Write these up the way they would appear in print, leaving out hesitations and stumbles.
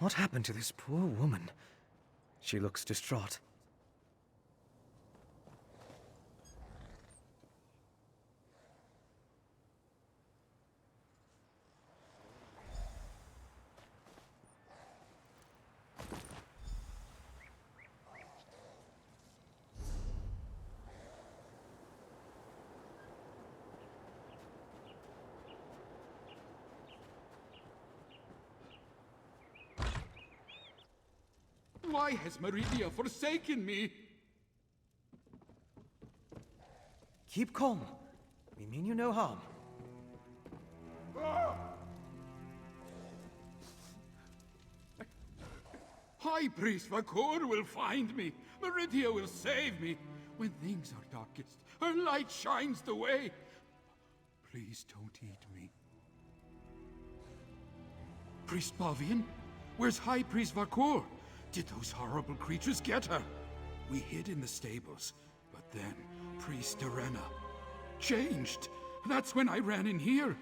What happened to this poor woman? She looks distraught. Why has Meridia forsaken me? Keep calm. We mean you no harm. High Priest Vakor will find me. Meridia will save me. When things are darkest, her light shines the way. Please don't eat me. Priest Bavian? Where's High Priest Vakor? Did those horrible creatures get her? We hid in the stables, but then Priest Arena changed. That's when I ran in here.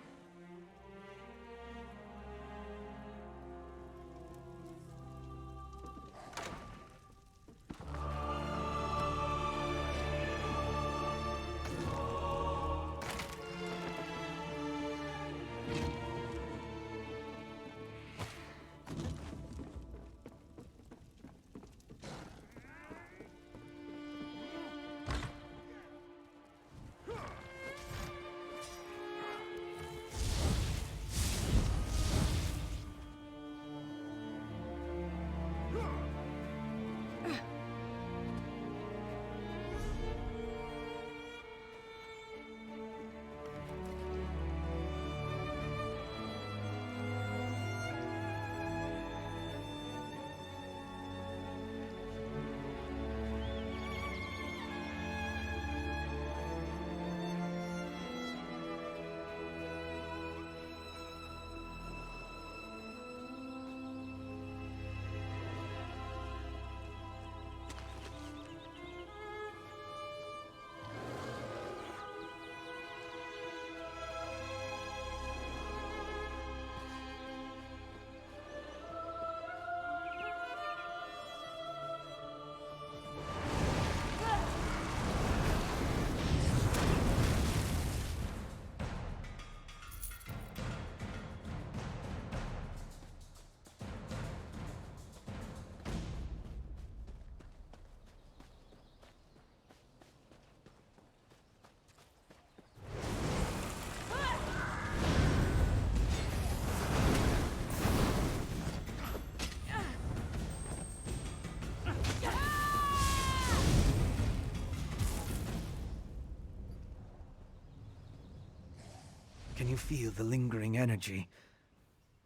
Can you feel the lingering energy?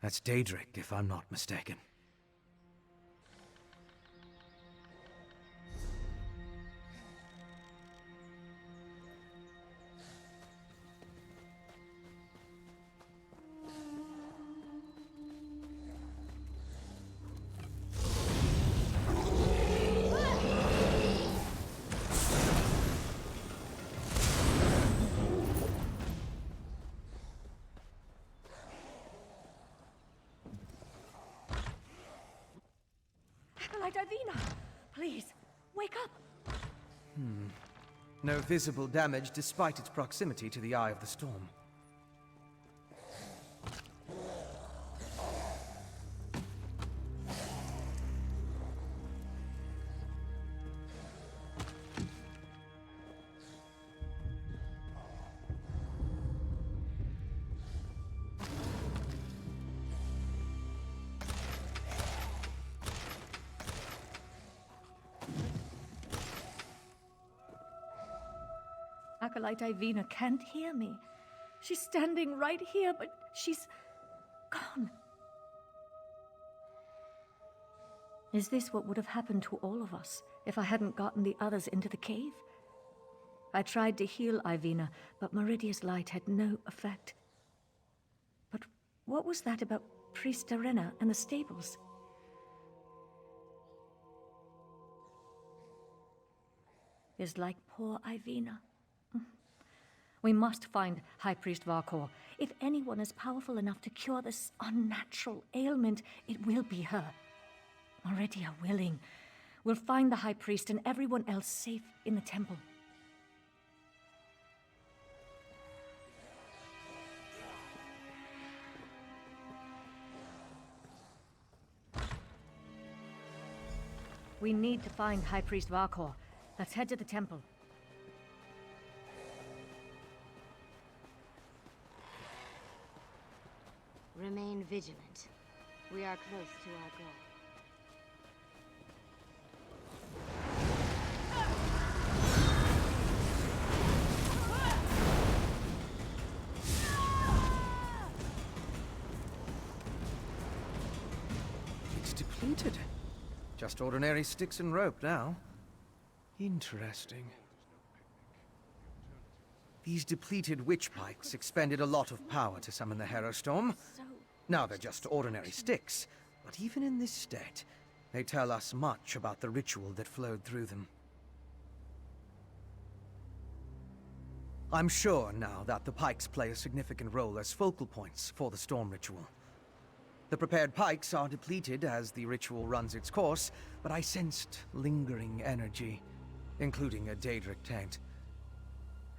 That's Daedric, if I'm not mistaken. Divina, please, wake up! No visible damage despite its proximity to the Eye of the Storm. Acolyte Ivina can't hear me. She's standing right here, but she's gone. Is this what would have happened to all of us if I hadn't gotten the others into the cave? I tried to heal Ivina, but Meridia's light had no effect. But what was that about Priest Arena and the stables? Is like poor Ivina. We must find High Priest Varkor. If anyone is powerful enough to cure this unnatural ailment, it will be her. Meridia willing. We'll find the High Priest and everyone else safe in the temple. We need to find High Priest Varkor. Let's head to the temple. Remain vigilant. We are close to our goal. It's depleted. Just ordinary sticks and rope now. Interesting. These depleted witch pikes expended a lot of power to summon the Harrow Storm. Now they're just ordinary sticks, but even in this state, they tell us much about the ritual that flowed through them. I'm sure now that the pikes play a significant role as focal points for the storm ritual. The prepared pikes are depleted as the ritual runs its course, but I sensed lingering energy, including a Daedric taint.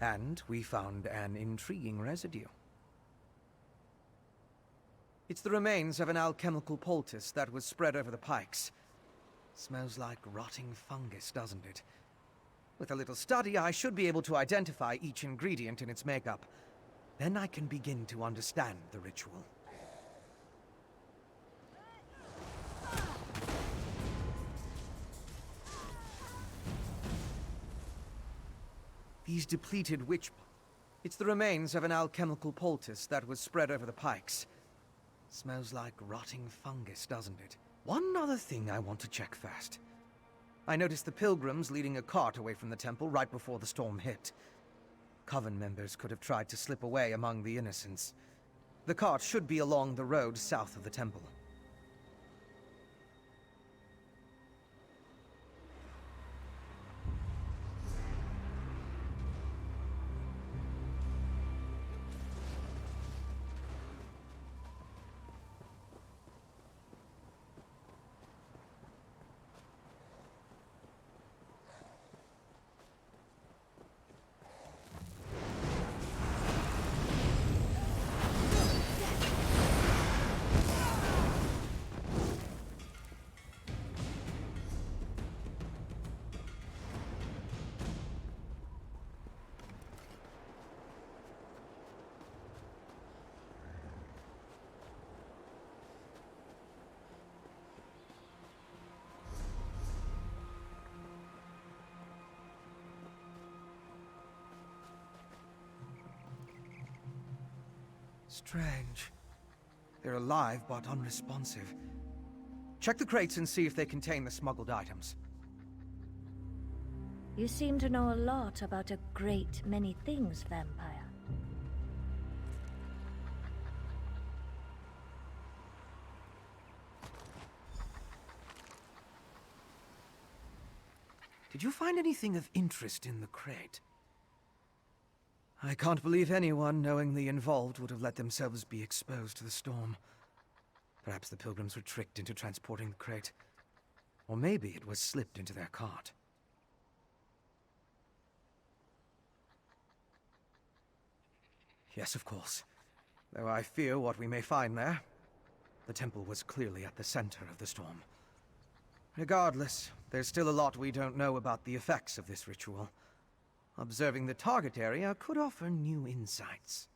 And we found an intriguing residue. It's the remains of an alchemical poultice that was spread over the pikes. Smells like rotting fungus, doesn't it? With a little study, I should be able to identify each ingredient in its makeup. Then I can begin to understand the ritual. These depleted witch... It's the remains of an alchemical poultice that was spread over the pikes. Smells like rotting fungus, doesn't it? One other thing I want to check first. I noticed the pilgrims leading a cart away from the temple right before the storm hit. Coven members could have tried to slip away among the innocents. The cart should be along the road south of the temple. Strange. They're alive, but unresponsive. Check the crates and see if they contain the smuggled items. You seem to know a lot about a great many things, vampire. Did you find anything of interest in the crate? I can't believe anyone knowingly involved would have let themselves be exposed to the storm. Perhaps the pilgrims were tricked into transporting the crate. Or maybe it was slipped into their cart. Yes, of course. Though I fear what we may find there. The temple was clearly at the center of the storm. Regardless, there's still a lot we don't know about the effects of this ritual. Observing the target area could offer new insights.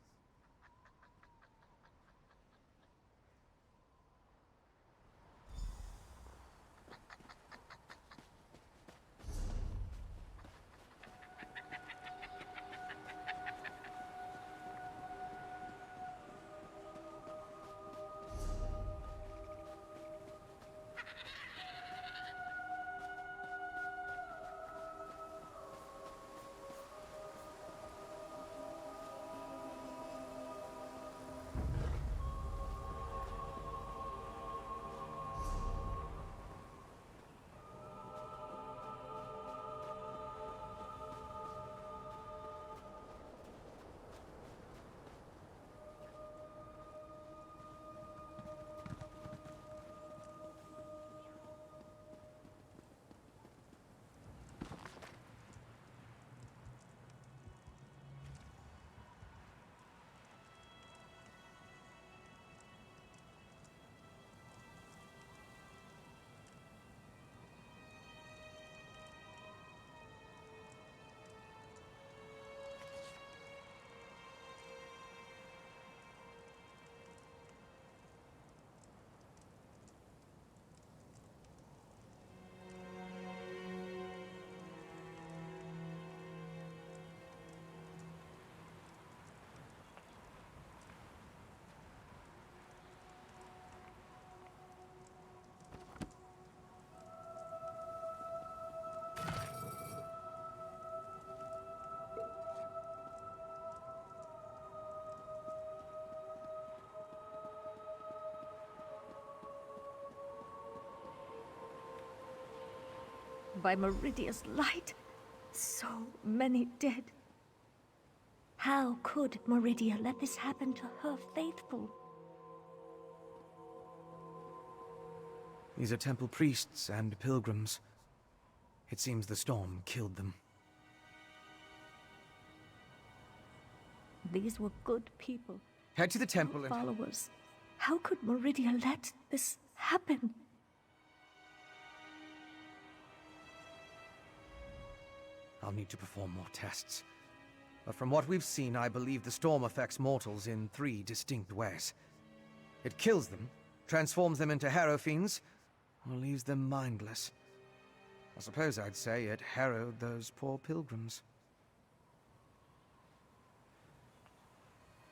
by Meridia's light. So many dead. How could Meridia let this happen to her faithful? These are temple priests and pilgrims. It seems the storm killed them. These were good people. Head to the temple and... Followers. How could Meridia let this happen? I'll need to perform more tests. But from what we've seen, I believe the storm affects mortals in 3 distinct ways. It kills them, transforms them into harrow fiends, or leaves them mindless. I suppose I'd say it harrowed those poor pilgrims.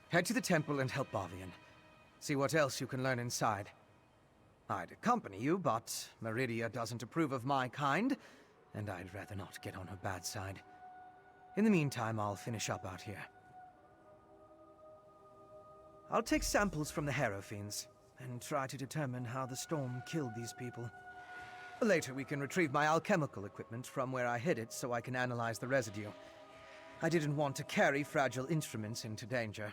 Head to the temple and help Barvian. See what else you can learn inside. I'd accompany you, but Meridia doesn't approve of my kind, and I'd rather not get on her bad side. In the meantime, I'll finish up out here. I'll take samples from the harrow fiends, and try to determine how the storm killed these people. Later, we can retrieve my alchemical equipment from where I hid it so I can analyze the residue. I didn't want to carry fragile instruments into danger.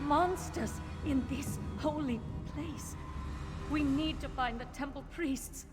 Monsters in this holy place. We need to find the temple priests.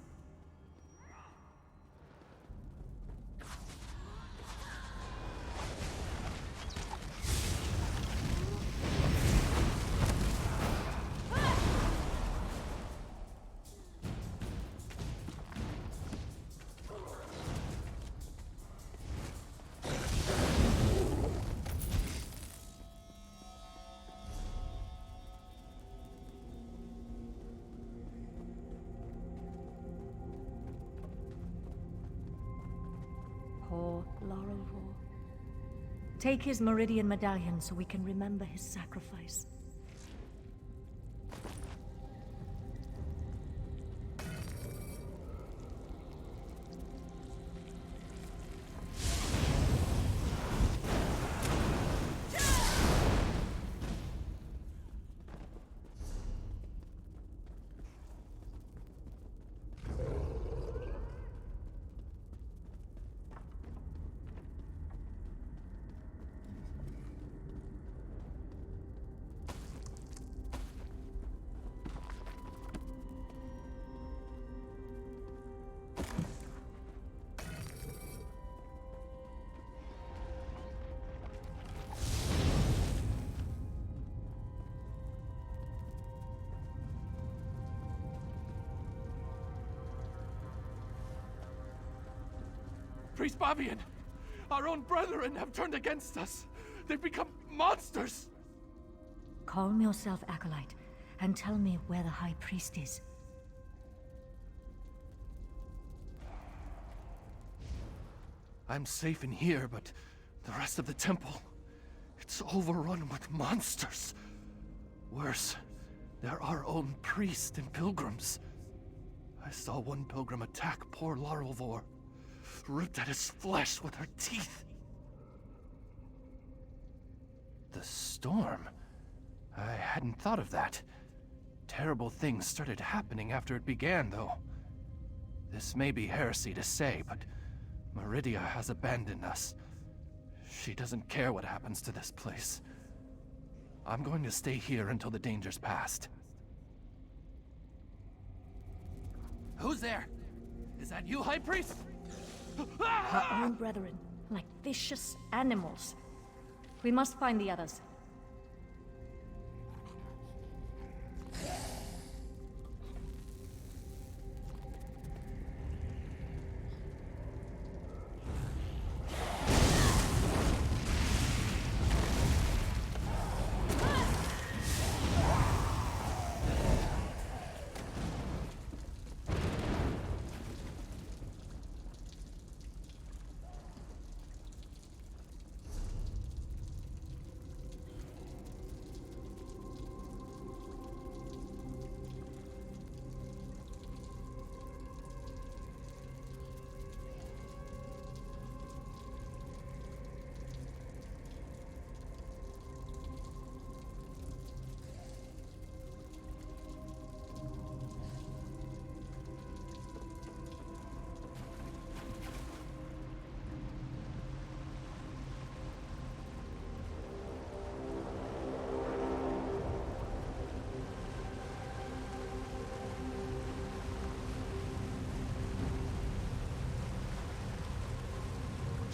Poor Laurelvor. Take his Meridian medallion so we can remember his sacrifice. Priest Bavian! Our own brethren have turned against us! They've become monsters! Calm yourself, Acolyte, and tell me where the High Priest is. I'm safe in here, but the rest of the temple, it's overrun with monsters. Worse, they're our own priests and pilgrims. I saw one pilgrim attack poor Laurelvor, ripped at his flesh with her teeth. The storm? I hadn't thought of that. Terrible things started happening after it began, though. This may be heresy to say, but Meridia has abandoned us. She doesn't care what happens to this place. I'm going to stay here until the danger's past. Who's there? Is that you, High Priest? Her own brethren, like vicious animals. We must find the others.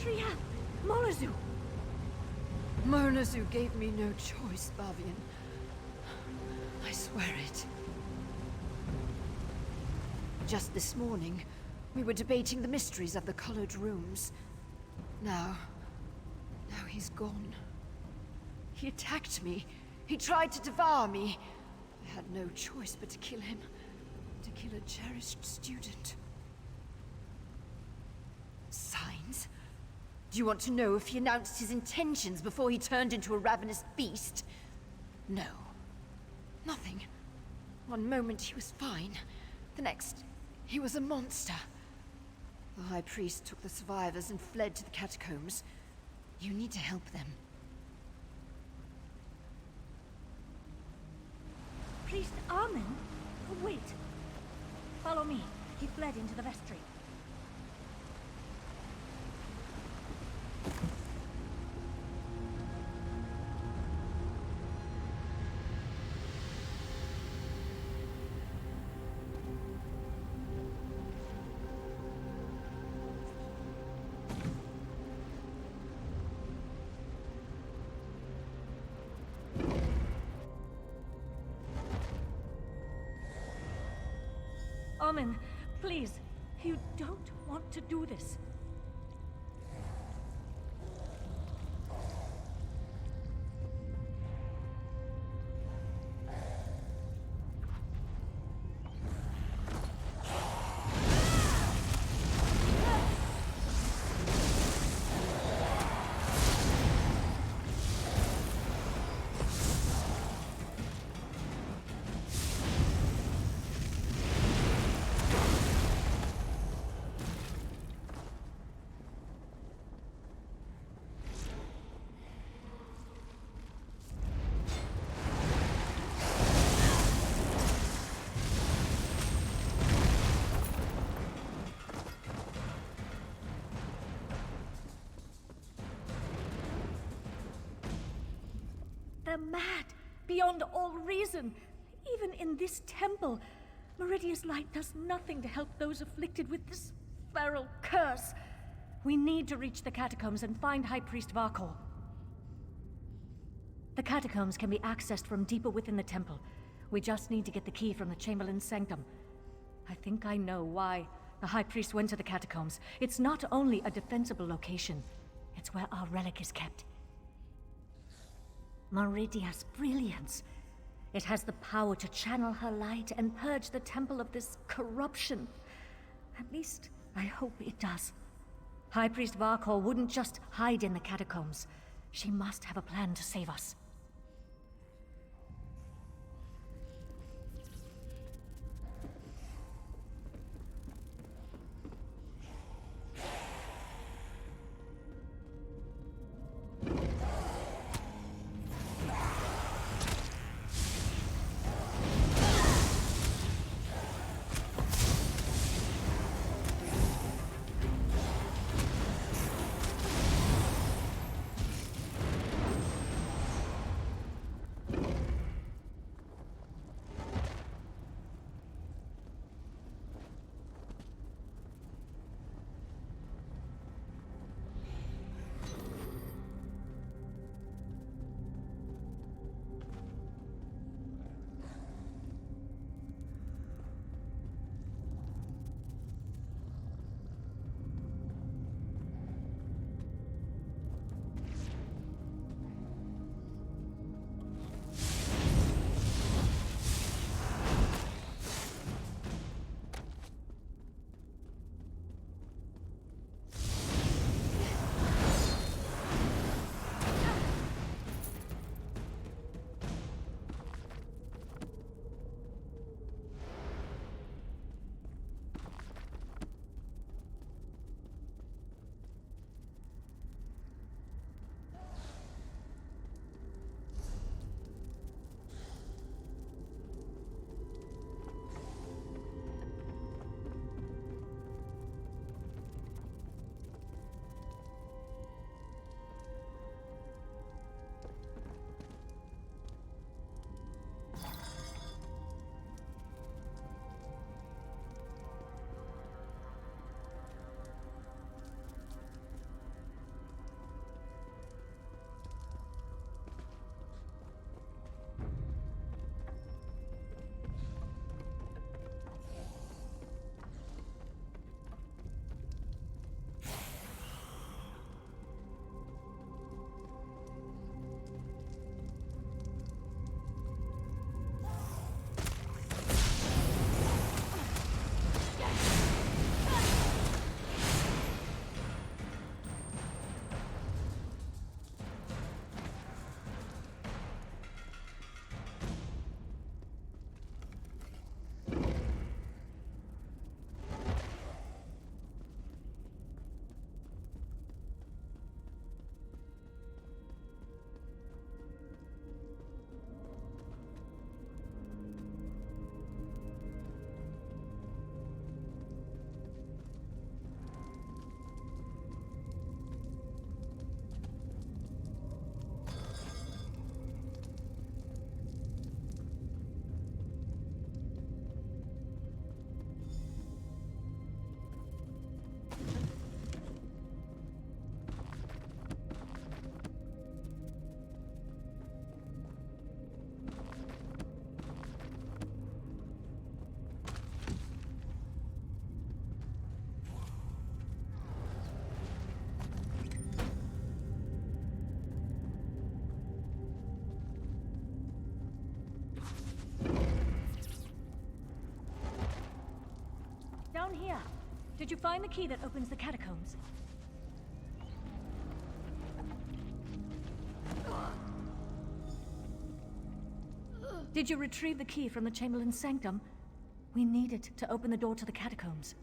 Tria! Molazu! Molazu gave me no choice, Bavian. I swear it. Just this morning, we were debating the mysteries of the colored rooms. Now he's gone. He attacked me. He tried to devour me. I had no choice but to kill him. To kill a cherished student. Signs? Do you want to know if he announced his intentions before he turned into a ravenous beast? No. Nothing. One moment he was fine. The next, he was a monster. The High Priest took the survivors and fled to the catacombs. You need to help them. Priest Armin? Oh, wait. Follow me. He fled into the vestry. Armin, please. You don't want to do this. They're mad, beyond all reason. Even in this temple, Meridia's light does nothing to help those afflicted with this feral curse. We need to reach the catacombs and find High Priest Varkor. The catacombs can be accessed from deeper within the temple. We just need to get the key from the Chamberlain's sanctum. I think I know why the High Priest went to the catacombs. It's not only a defensible location, it's where our relic is kept. Meridia's brilliance. It has the power to channel her light and purge the temple of this corruption. At least, I hope it does. High Priest Varkor wouldn't just hide in the catacombs. She must have a plan to save us. Did you find the key that opens the catacombs? Did you retrieve the key from the Chamberlain's sanctum? We need it to open the door to the catacombs.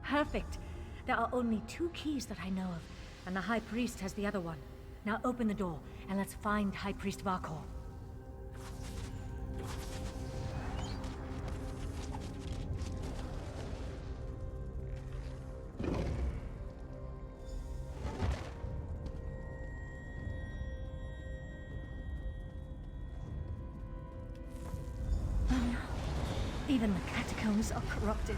Perfect. There are only 2 keys that I know of, and the High Priest has the other one. Now open the door, and let's find High Priest Varkor. Even the catacombs are corrupted.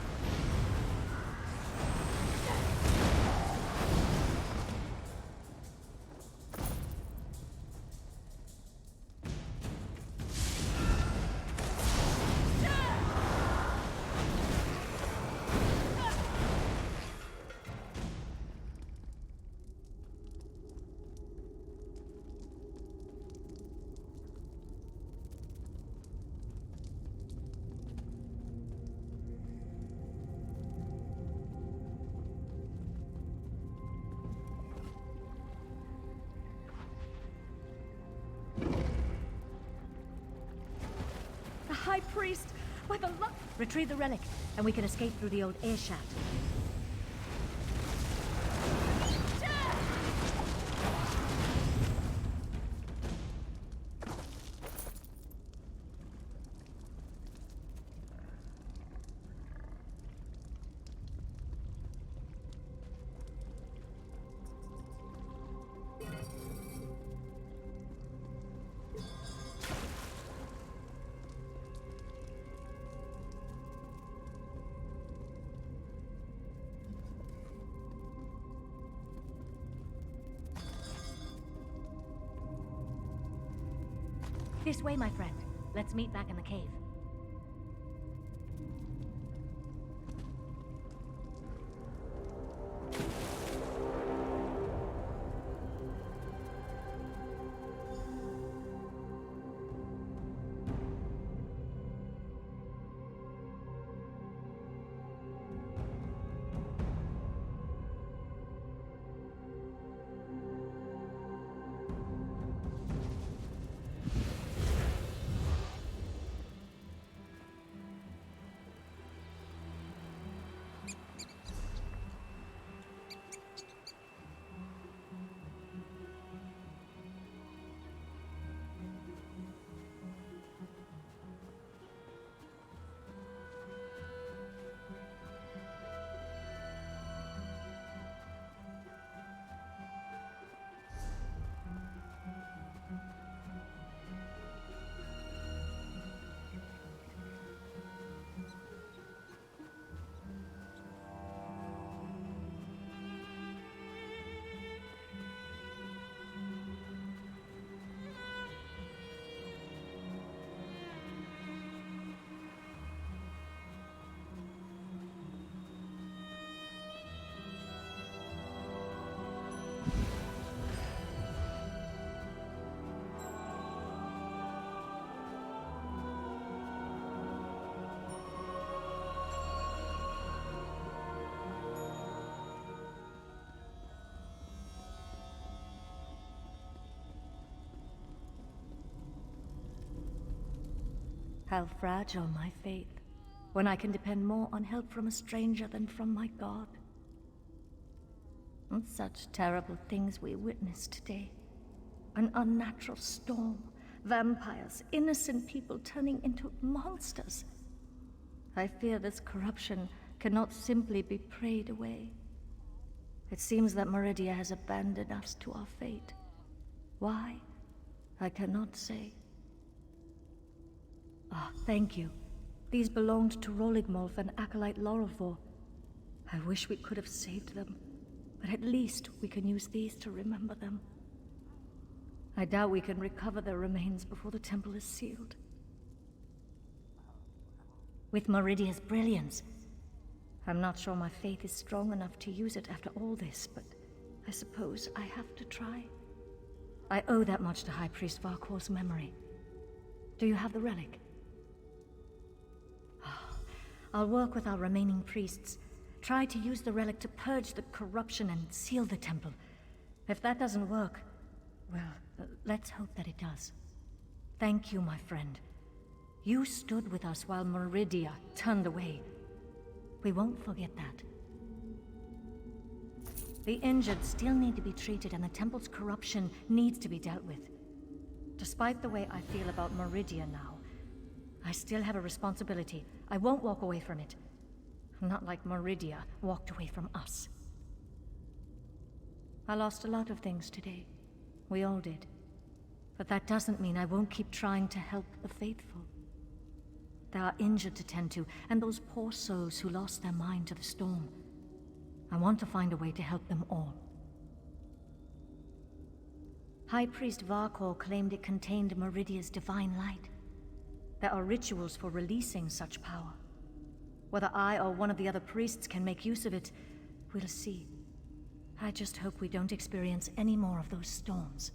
High Priest! By the luck! Retrieve the relic, and we can escape through the old air shaft. This way, my friend. Let's meet back in the cave. How fragile my faith, when I can depend more on help from a stranger than from my God. And such terrible things we witnessed today. An unnatural storm, vampires, innocent people turning into monsters. I fear this corruption cannot simply be prayed away. It seems that Meridia has abandoned us to our fate. Why? I cannot say. Ah, thank you. These belonged to Roligmolf and Acolyte Lorelfor. I wish we could have saved them, but at least we can use these to remember them. I doubt we can recover their remains before the temple is sealed. With Meridia's brilliance, I'm not sure my faith is strong enough to use it after all this, but I suppose I have to try. I owe that much to High Priest Varkor's memory. Do you have the relic? I'll work with our remaining priests. Try to use the relic to purge the corruption and seal the temple. If that doesn't work, well, let's hope that it does. Thank you, my friend. You stood with us while Meridia turned away. We won't forget that. The injured still need to be treated, and the temple's corruption needs to be dealt with. Despite the way I feel about Meridia now, I still have a responsibility. I won't walk away from it. Not like Meridia walked away from us. I lost a lot of things today. We all did. But that doesn't mean I won't keep trying to help the faithful. There are injured to tend to, and those poor souls who lost their mind to the storm. I want to find a way to help them all. High Priest Varkor claimed it contained Meridia's divine light. There are rituals for releasing such power. Whether I or one of the other priests can make use of it, we'll see. I just hope we don't experience any more of those storms.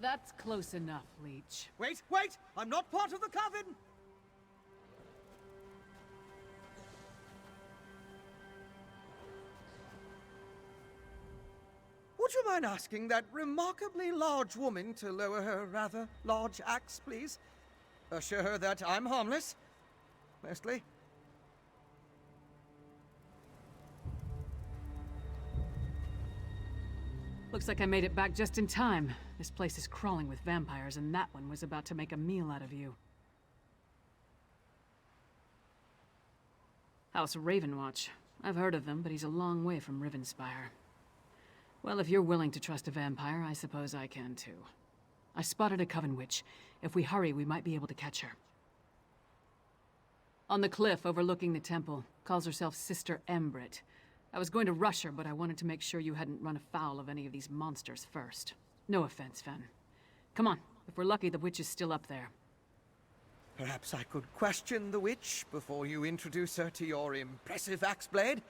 That's close enough, Leech. Wait, wait! I'm not part of the coven! Would you mind asking that remarkably large woman to lower her rather large axe, please? Assure her that I'm harmless. Mostly. Looks like I made it back just in time. This place is crawling with vampires, and that one was about to make a meal out of you. House Ravenwatch. I've heard of them, but he's a long way from Rivenspire. Well, if you're willing to trust a vampire, I suppose I can too. I spotted a coven witch. If we hurry, we might be able to catch her. On the cliff overlooking the temple. Calls herself Sister Embrit. I was going to rush her, but I wanted to make sure you hadn't run afoul of any of these monsters first. No offense, Fen. Come on. If we're lucky, the witch is still up there. Perhaps I could question the witch before you introduce her to your impressive axe blade?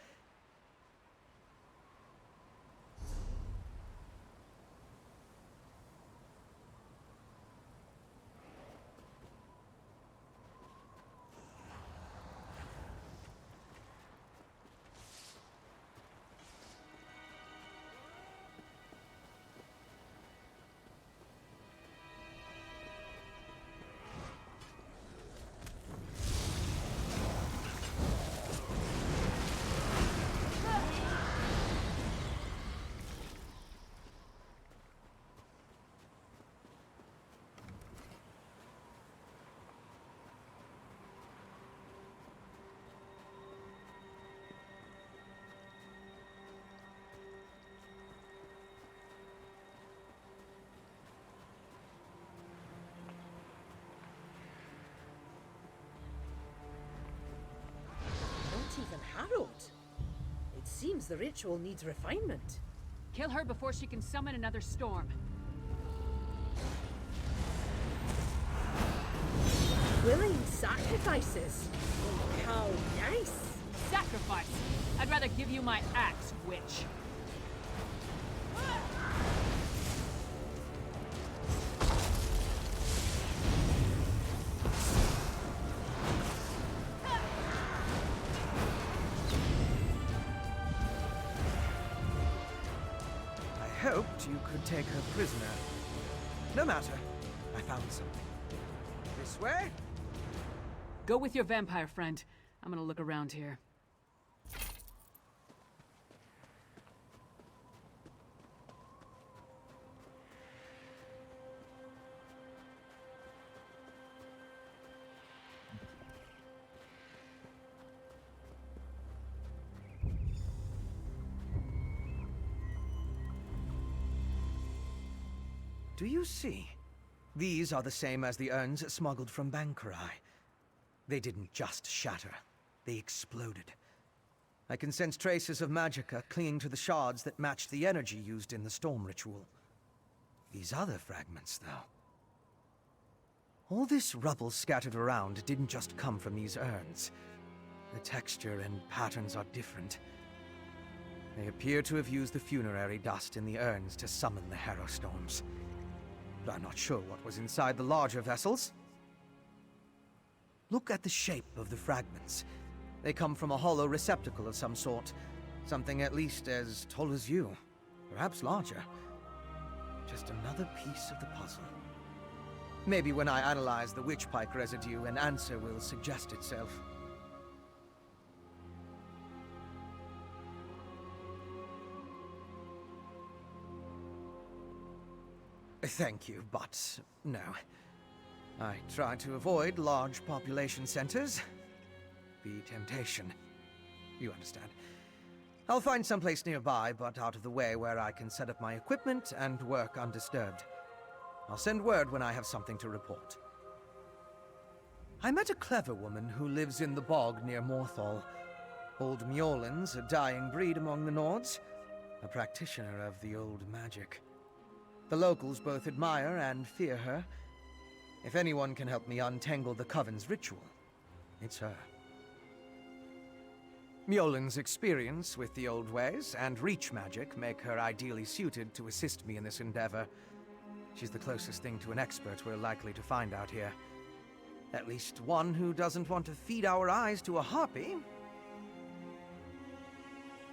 Even Harold. It seems the ritual needs refinement. Kill her before she can summon another storm. Willing sacrifices. How nice. Sacrifice! I'd rather give you my axe, witch. I hoped you could take her prisoner. No matter. I found something. This way? Go with your vampire friend. I'm gonna look around here. Do you see? These are the same as the urns smuggled from Bankarai. They didn't just shatter, they exploded. I can sense traces of magicka clinging to the shards that match the energy used in the storm ritual. These other fragments, though. All this rubble scattered around didn't just come from these urns. The texture and patterns are different. They appear to have used the funerary dust in the urns to summon the harrow storms. But I'm not sure what was inside the larger vessels. Look at the shape of the fragments. They come from a hollow receptacle of some sort. Something at least as tall as you. Perhaps larger. Just another piece of the puzzle. Maybe when I analyze the witchpike residue, an answer will suggest itself. Thank you, but no. I try to avoid large population centers. The temptation. You understand. I'll find someplace nearby, but out of the way where I can set up my equipment and work undisturbed. I'll send word when I have something to report. I met a clever woman who lives in the bog near Morthal. Old Mjolnir's a dying breed among the Nords, a practitioner of the old magic. The locals both admire and fear her. If anyone can help me untangle the Coven's ritual, it's her. Mjolnir's experience with the old ways and reach magic make her ideally suited to assist me in this endeavor. She's the closest thing to an expert we're likely to find out here. At least one who doesn't want to feed our eyes to a harpy.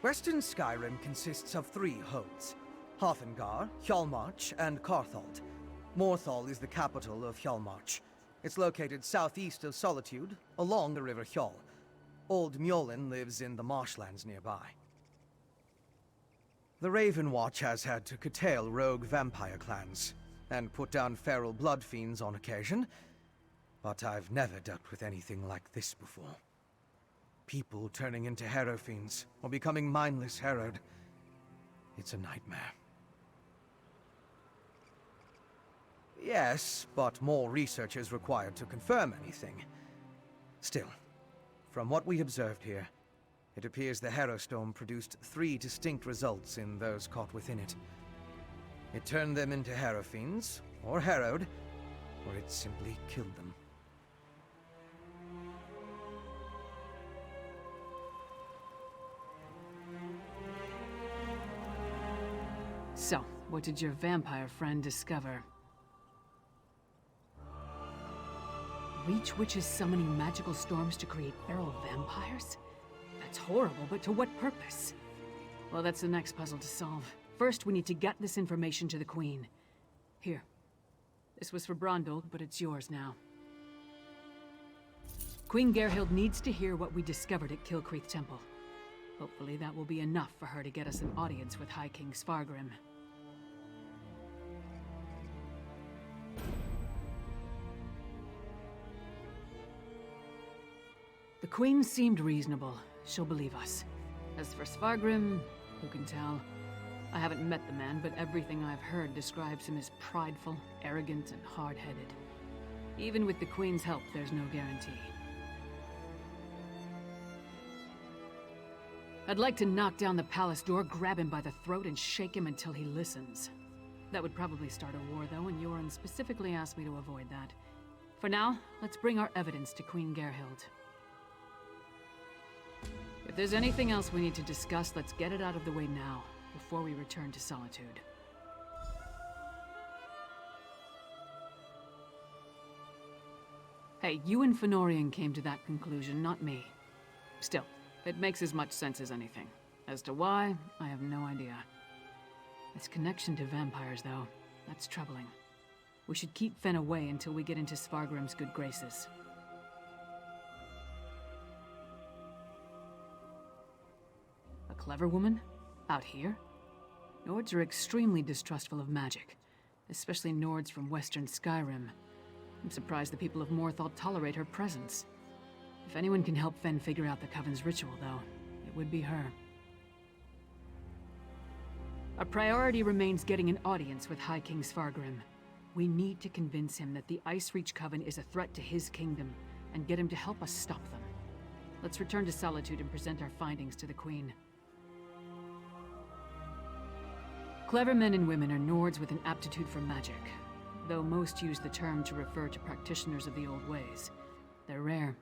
Western Skyrim consists of 3 holds: Hafengar, Hjalmarch, and Carthald. Morthal is the capital of Hjalmarch. It's located southeast of Solitude, along the River Hjal. Old Mjolnir lives in the marshlands nearby. The Raven Watch has had to curtail rogue vampire clans, and put down feral blood fiends on occasion, but I've never dealt with anything like this before. People turning into harrow fiends, or becoming mindless harrowed. It's a nightmare. Yes, but more research is required to confirm anything. Still, from what we observed here, it appears the Harrow Storm produced 3 distinct results in those caught within it. It turned them into harrow fiends, or harrowed, or it simply killed them. So, what did your vampire friend discover? Reach witches summoning magical storms to create feral vampires? That's horrible, but to what purpose? Well, that's the next puzzle to solve. First, we need to get this information to the Queen. Here. This was for Brondolg, but it's yours now. Queen Gerhild needs to hear what we discovered at Kilcreath Temple. Hopefully that will be enough for her to get us an audience with High King Svargrim. The Queen seemed reasonable. She'll believe us. As for Svargrim, who can tell? I haven't met the man, but everything I've heard describes him as prideful, arrogant, and hard-headed. Even with the Queen's help, there's no guarantee. I'd like to knock down the palace door, grab him by the throat, and shake him until he listens. That would probably start a war, though, and Yoren specifically asked me to avoid that. For now, let's bring our evidence to Queen Gerhild. If there's anything else we need to discuss, let's get it out of the way now, before we return to Solitude. Hey, you and Fëanorian came to that conclusion, not me. Still, it makes as much sense as anything. As to why, I have no idea. Its connection to vampires, though, that's troubling. We should keep Fen away until we get into Svargrim's good graces. A clever woman? Out here? Nords are extremely distrustful of magic, especially Nords from Western Skyrim. I'm surprised the people of Morthal tolerate her presence. If anyone can help Fen figure out the Coven's ritual, though, it would be her. Our priority remains getting an audience with High King Svargrim. We need to convince him that the Ice Reach Coven is a threat to his kingdom, and get him to help us stop them. Let's return to Solitude and present our findings to the Queen. Clever men and women are Nords with an aptitude for magic, though most use the term to refer to practitioners of the old ways. They're rare.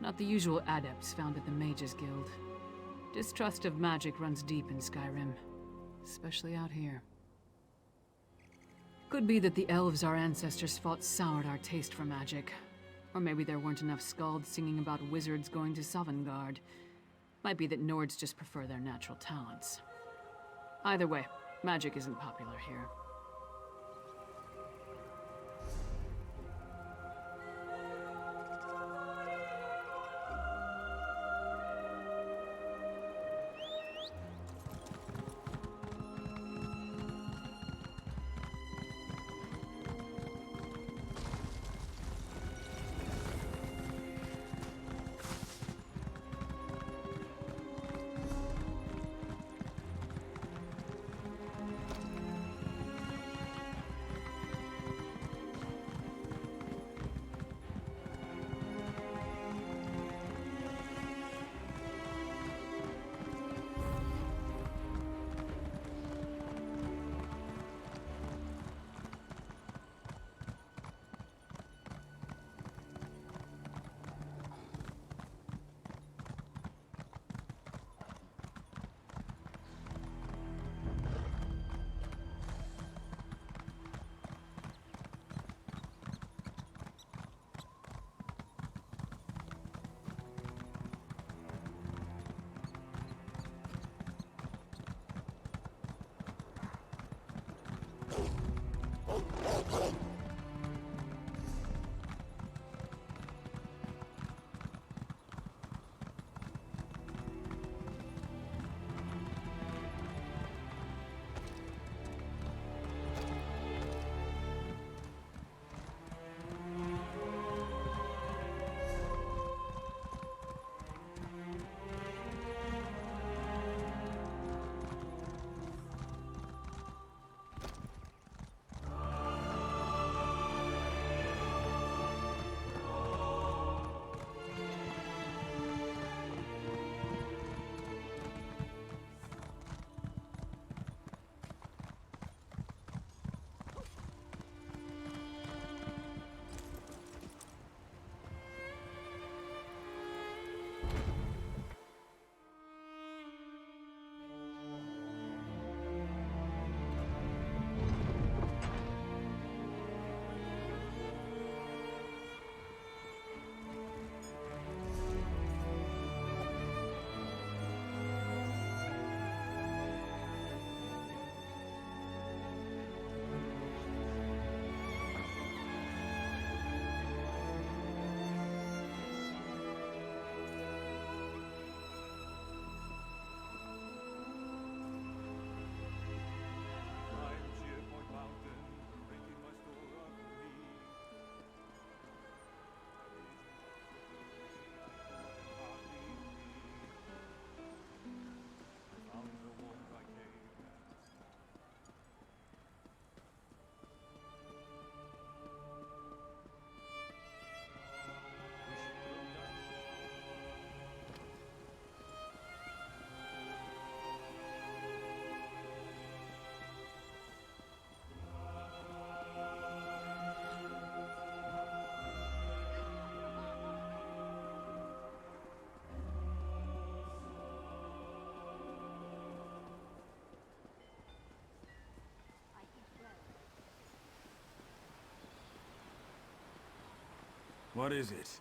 Not the usual adepts found at the Mages Guild. Distrust of magic runs deep in Skyrim, especially out here. Could be that the elves our ancestors fought soured our taste for magic. Or maybe there weren't enough skalds singing about wizards going to Sovngarde. Might be that Nords just prefer their natural talents. Either way, magic isn't popular here. What is it?